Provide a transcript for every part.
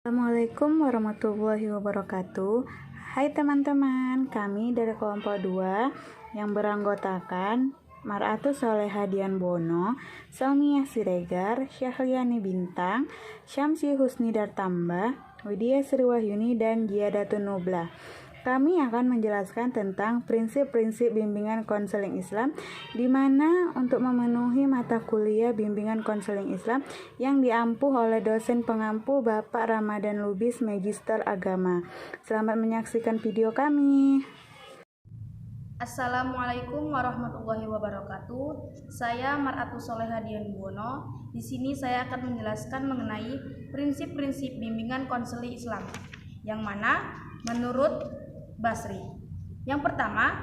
Assalamualaikum warahmatullahi wabarakatuh. Hai teman-teman, kami dari kelompok 2 yang beranggotakan Mar'atus Soleha Dian Bono, Salmiah Siregar, Syahliani Bintang, Syamsi Husni Dartamba, Widya Sriwahyuni, dan Jiadatun Nublah. Kami akan menjelaskan tentang prinsip-prinsip bimbingan konseling Islam, di mana untuk memenuhi mata kuliah bimbingan konseling Islam yang diampuh oleh dosen pengampu Bapak Ramadan Lubis, Magister Agama. Selamat menyaksikan video kami. Assalamualaikum warahmatullahi wabarakatuh. Saya Mar'atus Soleha Dian Bono. Di sini saya akan menjelaskan mengenai prinsip-prinsip bimbingan konseling Islam, yang mana menurut Basri. Yang pertama,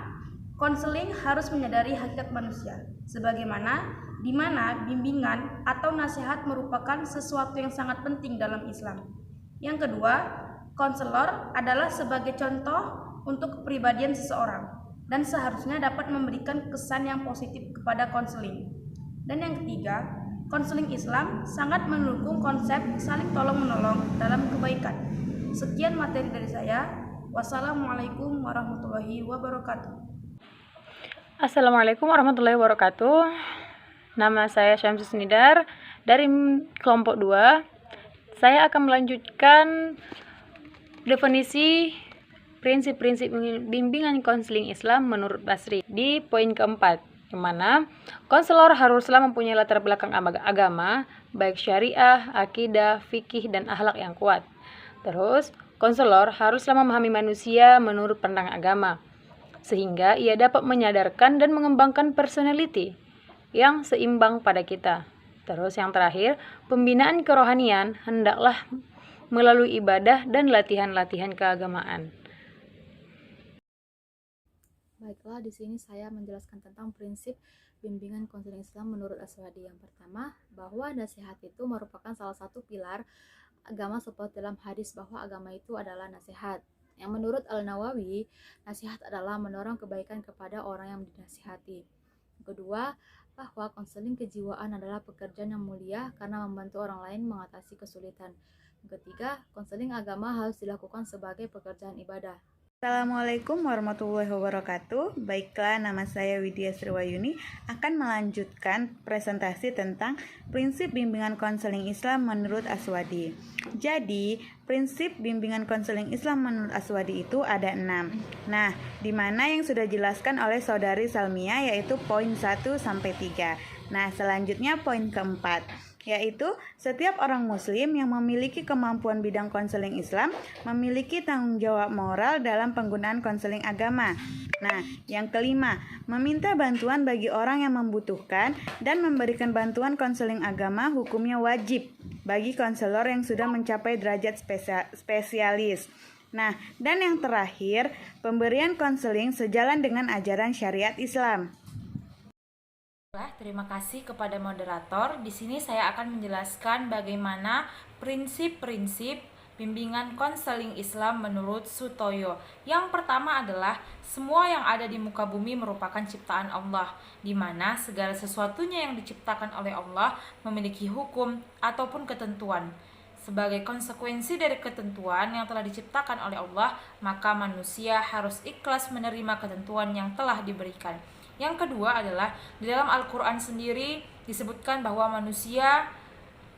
konseling harus menyadari hakikat manusia, sebagaimana di mana bimbingan atau nasihat merupakan sesuatu yang sangat penting dalam Islam. Yang kedua, konselor adalah sebagai contoh untuk kepribadian seseorang dan seharusnya dapat memberikan kesan yang positif kepada konseling. Dan yang ketiga, konseling Islam sangat mendukung konsep saling tolong-menolong dalam kebaikan. Sekian materi dari saya. Wassalamualaikum warahmatullahi wabarakatuh. Assalamualaikum warahmatullahi wabarakatuh. Nama saya Syamsi Snidar dari kelompok 2. Saya akan melanjutkan definisi prinsip-prinsip bimbingan konseling Islam menurut Basri di poin keempat, yang mana konselor haruslah mempunyai latar belakang agama, baik syariah, akidah, fikih, dan akhlak yang kuat. Terus, konselor haruslah memahami manusia menurut pandangan agama, sehingga ia dapat menyadarkan dan mengembangkan personality yang seimbang pada kita. Terus yang terakhir, pembinaan kerohanian hendaklah melalui ibadah dan latihan-latihan keagamaan. Baiklah, di sini saya menjelaskan tentang prinsip bimbingan konseling Islam menurut Aswadi. Yang pertama, bahwa nasihat itu merupakan salah satu pilar agama seperti dalam hadis bahwa agama itu adalah nasihat. Yang menurut Al-Nawawi, nasihat adalah mendorong kebaikan kepada orang yang dinasihati. Yang kedua, bahwa konseling kejiwaan adalah pekerjaan yang mulia karena membantu orang lain mengatasi kesulitan. Yang ketiga, konseling agama harus dilakukan sebagai pekerjaan ibadah. Assalamualaikum warahmatullahi wabarakatuh. Baiklah, nama saya Widya Sriwahyuni akan melanjutkan presentasi tentang prinsip bimbingan konseling Islam menurut Aswadi. Jadi, prinsip bimbingan konseling Islam menurut Aswadi itu ada 6. Nah, di mana yang sudah dijelaskan oleh saudari Salmiah yaitu poin 1 sampai 3. Nah, selanjutnya poin keempat, yaitu setiap orang muslim yang memiliki kemampuan bidang konseling Islam memiliki tanggung jawab moral dalam penggunaan konseling agama. Nah, yang kelima, meminta bantuan bagi orang yang membutuhkan dan memberikan bantuan konseling agama hukumnya wajib bagi konselor yang sudah mencapai derajat spesialis. Nah, dan yang terakhir, pemberian konseling sejalan dengan ajaran syariat Islam. Terima kasih kepada moderator. Di sini saya akan menjelaskan bagaimana prinsip-prinsip bimbingan konseling Islam menurut Sutoyo. Yang pertama adalah semua yang ada di muka bumi merupakan ciptaan Allah, di mana segala sesuatunya yang diciptakan oleh Allah memiliki hukum ataupun ketentuan. Sebagai konsekuensi dari ketentuan yang telah diciptakan oleh Allah, maka manusia harus ikhlas menerima ketentuan yang telah diberikan. Yang kedua adalah di dalam Al-Quran sendiri disebutkan bahwa manusia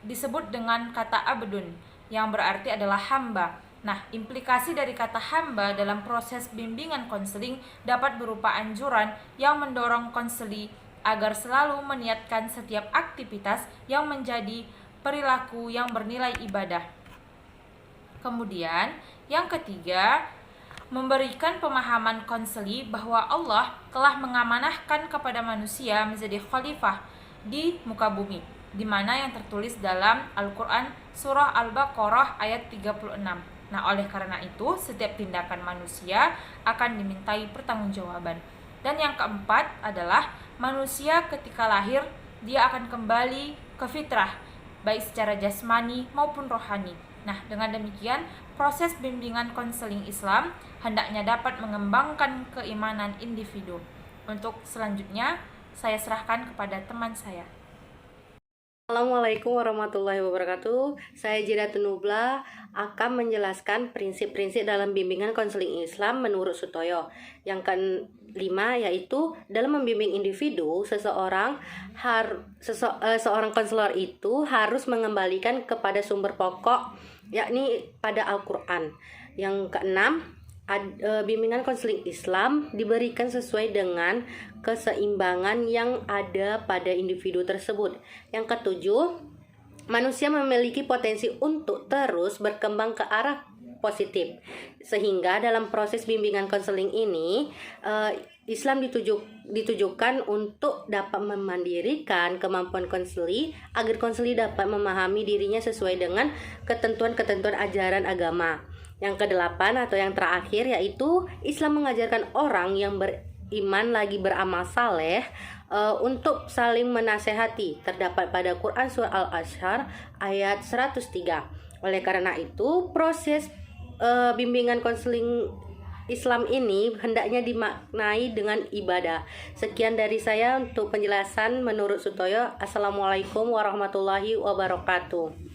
disebut dengan kata abdun, yang berarti adalah hamba. Nah, implikasi dari kata hamba dalam proses bimbingan konseling dapat berupa anjuran yang mendorong konseli agar selalu meniatkan setiap aktivitas yang menjadi perilaku yang bernilai ibadah. Kemudian, yang ketiga, memberikan pemahaman konseli bahwa Allah telah mengamanahkan kepada manusia menjadi khalifah di muka bumi, di mana yang tertulis dalam Al-Quran surah Al-Baqarah ayat 36. Nah, oleh karena itu, setiap tindakan manusia akan dimintai pertanggungjawaban. Dan yang keempat adalah manusia ketika lahir, dia akan kembali ke fitrah, baik secara jasmani maupun rohani. Nah, dengan demikian, proses bimbingan konseling Islam hendaknya dapat mengembangkan keimanan individu. Untuk selanjutnya, saya serahkan kepada teman saya. Assalamualaikum warahmatullahi wabarakatuh. Saya Jidatun Nubla akan menjelaskan prinsip-prinsip dalam bimbingan konseling Islam menurut Sutoyo. Yang kelima yaitu dalam membimbing individu, seorang konselor itu harus mengembalikan kepada sumber pokok, yakni pada Al-Quran. Yang keenam, bimbingan konseling Islam diberikan sesuai dengan keseimbangan yang ada pada individu tersebut. Yang ketujuh, manusia memiliki potensi untuk terus berkembang ke arah positif, sehingga dalam proses bimbingan konseling ini Islam ditujukan untuk dapat memandirikan kemampuan konseli agar konseli dapat memahami dirinya sesuai dengan ketentuan-ketentuan ajaran agama. Yang kedelapan atau yang terakhir yaitu Islam mengajarkan orang yang beriman lagi beramal saleh untuk saling menasehati, terdapat pada Quran surah Al-Ashr ayat 103. Oleh karena itu proses bimbingan konseling Islam ini hendaknya dimaknai dengan ibadah. Sekian dari saya untuk penjelasan menurut Sutoyo. Assalamualaikum warahmatullahi wabarakatuh.